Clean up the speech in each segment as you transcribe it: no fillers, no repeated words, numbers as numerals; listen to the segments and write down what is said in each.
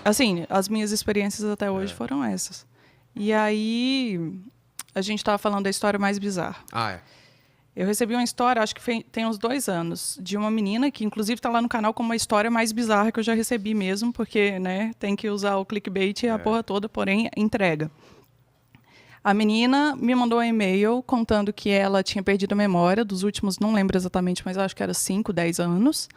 Assim, as minhas experiências até hoje foram essas. E aí, a gente estava falando da história mais bizarra. Ah, é. Eu recebi uma história, acho que tem uns 2 anos, de uma menina que, inclusive, está lá no canal como uma história mais bizarra que eu já recebi mesmo, porque, né, tem que usar o clickbait e a porra toda, porém, entrega. A menina me mandou um e-mail contando que ela tinha perdido a memória dos últimos, não lembro exatamente, mas acho que era 5, 10 anos,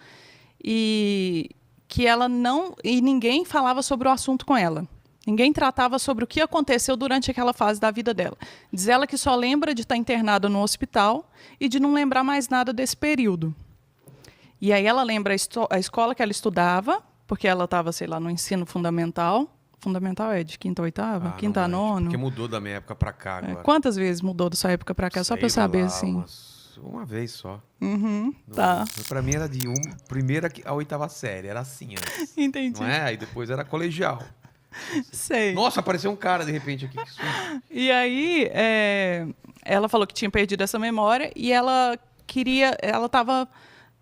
e que ela não... E ninguém falava sobre o assunto com ela. Ninguém tratava sobre o que aconteceu durante aquela fase da vida dela. Diz ela que só lembra de estar internada no hospital e de não lembrar mais nada desse período. E aí ela lembra a escola que ela estudava, porque ela estava, sei lá, no ensino fundamental. Fundamental é de quinta a oitava? Quinta a nono? Porque mudou da minha época pra cá agora. Quantas vezes mudou da sua época pra cá? Só pra eu saber, assim. Uma vez só. Tá. Pra mim era de primeira a 8ª série. Era assim antes. Entendi. Não é? Aí depois era colegial. Sei. Nossa, apareceu um cara de repente aqui. Que susto. E aí, ela falou que tinha perdido essa memória e ela estava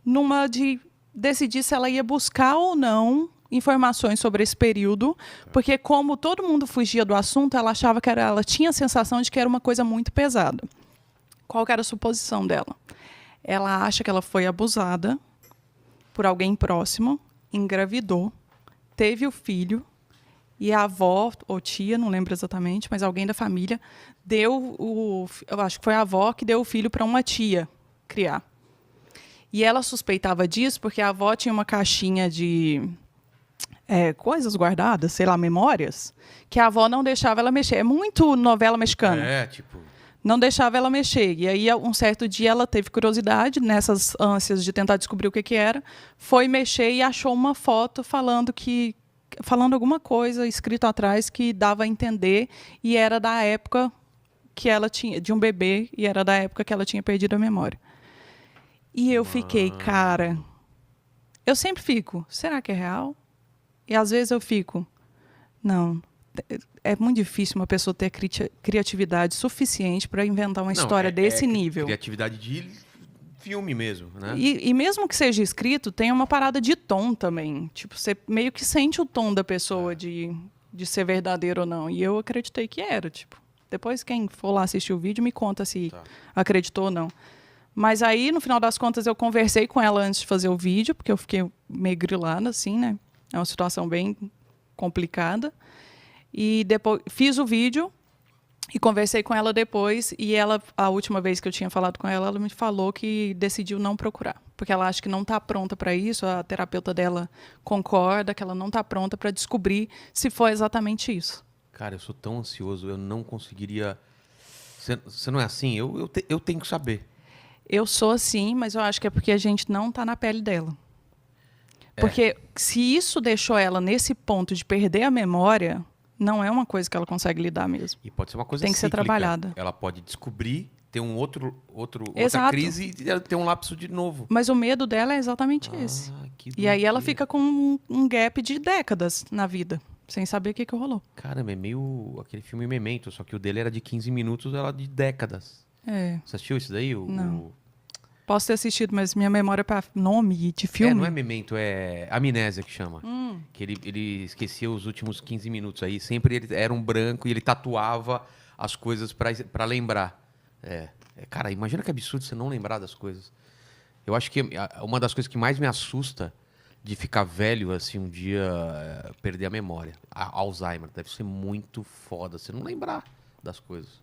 numa de decidir se ela ia buscar ou não informações sobre esse período, porque como todo mundo fugia do assunto, ela achava que ela tinha a sensação de que era uma coisa muito pesada. Qual que era a suposição dela? Ela acha que ela foi abusada por alguém próximo, engravidou, teve o filho, e a avó, ou tia, não lembro exatamente, mas alguém da família, eu acho que foi a avó que deu o filho para uma tia criar. E ela suspeitava disso porque a avó tinha uma caixinha de coisas guardadas, sei lá, memórias, que a avó não deixava ela mexer. É muito novela mexicana. Tipo... Não deixava ela mexer. E aí, um certo dia, ela teve curiosidade, nessas ânsias de tentar descobrir o que era, foi mexer e achou uma foto falando alguma coisa escrito atrás que dava a entender e era da época que ela tinha, de um bebê, e era da época que ela tinha perdido a memória. E eu fiquei, cara, eu sempre fico, será que é real? E às vezes eu fico, não, é muito difícil uma pessoa ter criatividade suficiente para inventar uma história desse nível. Criatividade de filme mesmo, né? E mesmo que seja escrito, tem uma parada de tom também. Tipo, você meio que sente o tom da pessoa de ser verdadeiro ou não. E eu acreditei que era, tipo. Depois, quem for lá assistir o vídeo, me conta se acreditou ou não. Mas aí, no final das contas, eu conversei com ela antes de fazer o vídeo, porque eu fiquei meio grilada, assim, né? É uma situação bem complicada. E depois fiz o vídeo e conversei com ela depois. E ela, a última vez que eu tinha falado com ela, ela me falou que decidiu não procurar. Porque ela acha que não está pronta para isso. A terapeuta dela concorda que ela não está pronta para descobrir se foi exatamente isso. Cara, eu sou tão ansioso, eu não conseguiria... Você não é assim? Eu tenho que saber. Eu sou assim, mas eu acho que é porque a gente não está na pele dela. Porque se isso deixou ela nesse ponto de perder a memória, não é uma coisa que ela consegue lidar mesmo. E pode ser uma coisa Tem que ser trabalhada. Ela pode descobrir, ter outra Exato. crise e ter um lapso de novo. Mas o medo dela é exatamente esse. E aí ela fica com um gap de décadas na vida, sem saber o que rolou. Caramba, é meio aquele filme Memento, só que o dele era de 15 minutos, ela de décadas. Você assistiu isso daí? Não. Posso ter assistido, mas minha memória para nome de filme... não é Memento, é Amnésia que chama. Que ele esquecia os últimos 15 minutos aí. Sempre ele era um branco e ele tatuava as coisas para lembrar. Cara, imagina que absurdo você não lembrar das coisas. Eu acho que uma das coisas que mais me assusta de ficar velho, assim, um dia, perder a memória. Alzheimer. Deve ser muito foda você não lembrar das coisas.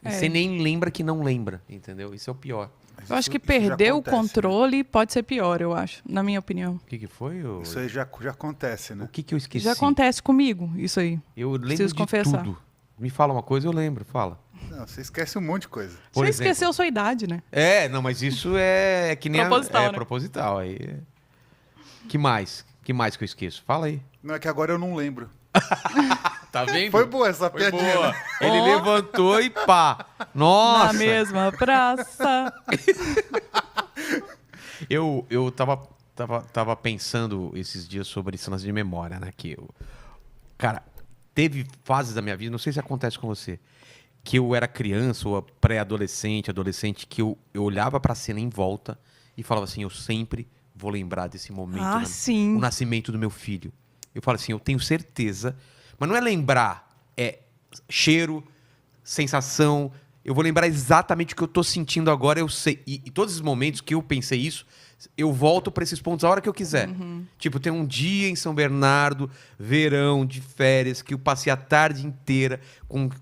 E você nem lembra que não lembra, entendeu? Isso é o pior. Eu acho que perder o controle pode ser pior, eu acho, na minha opinião. O que foi? Isso aí já acontece, né? O que eu esqueci? Já acontece comigo, isso aí. Eu lembro de tudo. Me fala uma coisa, eu lembro, fala. Não, você esquece um monte de coisa. Por você exemplo, esqueceu sua idade, né? Não, mas isso é que nem... Proposital, né? Proposital. Aí. Que mais? Que mais que eu esqueço? Fala aí. Não, é que agora eu não lembro. Tá vendo? Foi boa essa piadinha. Boa. Ele levantou e pá. Nossa! Na mesma praça. Eu tava pensando esses dias sobre esse lance de memória, né? Cara, teve fases da minha vida, não sei se acontece com você, que eu era criança ou pré-adolescente, adolescente, que eu olhava pra cena em volta e falava assim, eu sempre vou lembrar desse momento. Sim. O nascimento do meu filho. Eu falo assim, eu tenho certeza. Mas não é lembrar, é cheiro, sensação. Eu vou lembrar exatamente o que eu tô sentindo agora, eu sei. E todos os momentos que eu pensei isso, eu volto para esses pontos a hora que eu quiser. Tipo, tem um dia em São Bernardo, verão, de férias, que eu passei a tarde inteira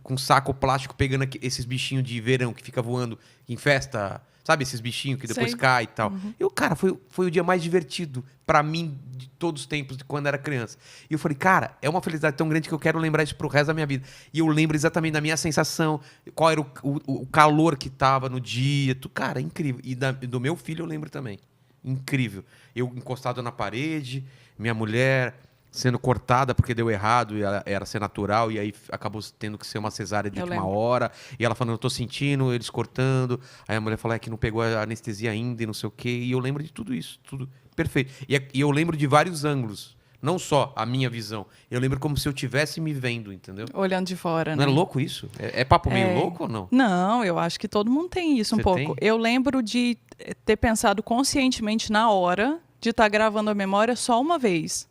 com saco plástico pegando esses bichinhos de verão que fica voando em festa. Sabe, esses bichinhos que depois Sei. caem e tal. Eu, cara, foi o dia mais divertido pra mim de todos os tempos, de quando era criança. E eu falei, cara, é uma felicidade tão grande que eu quero lembrar isso pro resto da minha vida. E eu lembro exatamente da minha sensação, qual era o calor que tava no dia. Cara, é incrível. E do meu filho eu lembro também. Incrível. Eu encostado na parede, minha mulher sendo cortada porque deu errado e ela era ser natural e aí acabou tendo que ser uma cesárea de Eu última lembro. hora e ela falando, eu tô sentindo eles cortando, aí a mulher falou, é que não pegou a anestesia ainda e não sei o quê, e eu lembro de tudo isso, tudo perfeito, e eu lembro de vários ângulos, não só a minha visão, eu lembro como se eu estivesse me vendo, entendeu? Olhando de fora, Não né? é louco isso? É papo meio louco ou não? Não, eu acho que todo mundo tem isso um Você pouco. tem? Eu lembro de ter pensado conscientemente na hora de estar gravando a memória só uma vez.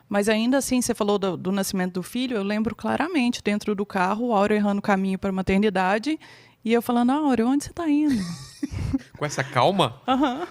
Mas ainda assim, você falou do nascimento do filho, eu lembro claramente, dentro do carro, o Áureo errando o caminho para a maternidade, e eu falando, Áureo, onde você está indo? Com essa calma? Aham.